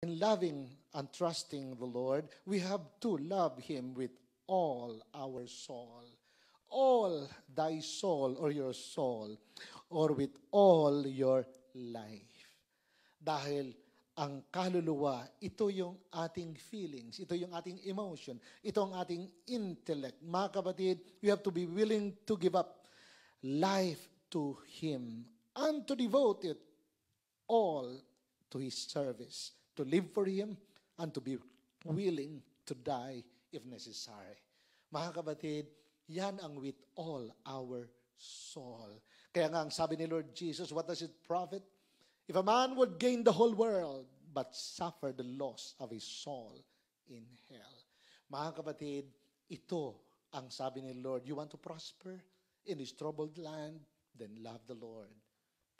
In loving and trusting the Lord, we have to love Him with all our soul. All thy soul or your soul, or with all your life. Dahil ang kaluluwa, ito yung ating feelings, ito yung ating emotion, ito ang ating intellect. Mga kapatid, we have to be willing to give up life to Him and to devote it all to His service, to live for Him and to be willing to die if necessary. Mga kapatid, yan ang with all our soul. Kaya nga ang sabi ni Lord Jesus, what does it profit? If a man would gain the whole world, but suffer the loss of his soul in hell. Mga kapatid, ito ang sabi ni Lord, you want to prosper in this troubled land, then love the Lord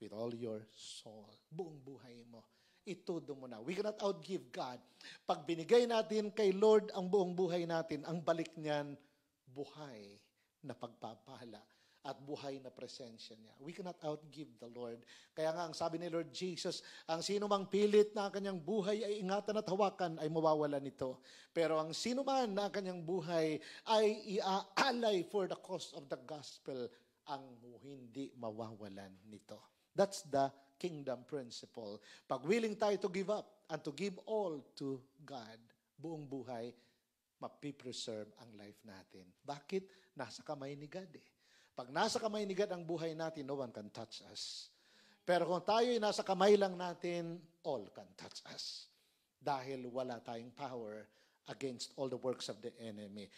with all your soul. Buong buhay mo. Itudo mo na. We cannot outgive God. Pag binigay natin kay Lord ang buong buhay natin, ang balik niyan, buhay na pagpapala at buhay na presensya niya. We cannot outgive the Lord. Kaya nga ang sabi ni Lord Jesus, ang sino mang pilit na kanyang buhay ay ingatan at hawakan ay mawawala nito. Pero ang sino man na kanyang buhay ay iaalay for the cause of the gospel, ang hindi mawawalan nito. That's the kingdom principle. Pag willing tayo to give up and to give all to God, buong buhay, mapipreserve ang life natin. Bakit? Nasa kamay ni God eh. Pag nasa kamay ni God ang buhay natin, no one can touch us. Pero kung tayo ay nasa kamay lang natin, all can touch us. Dahil wala tayong power against all the works of the enemy.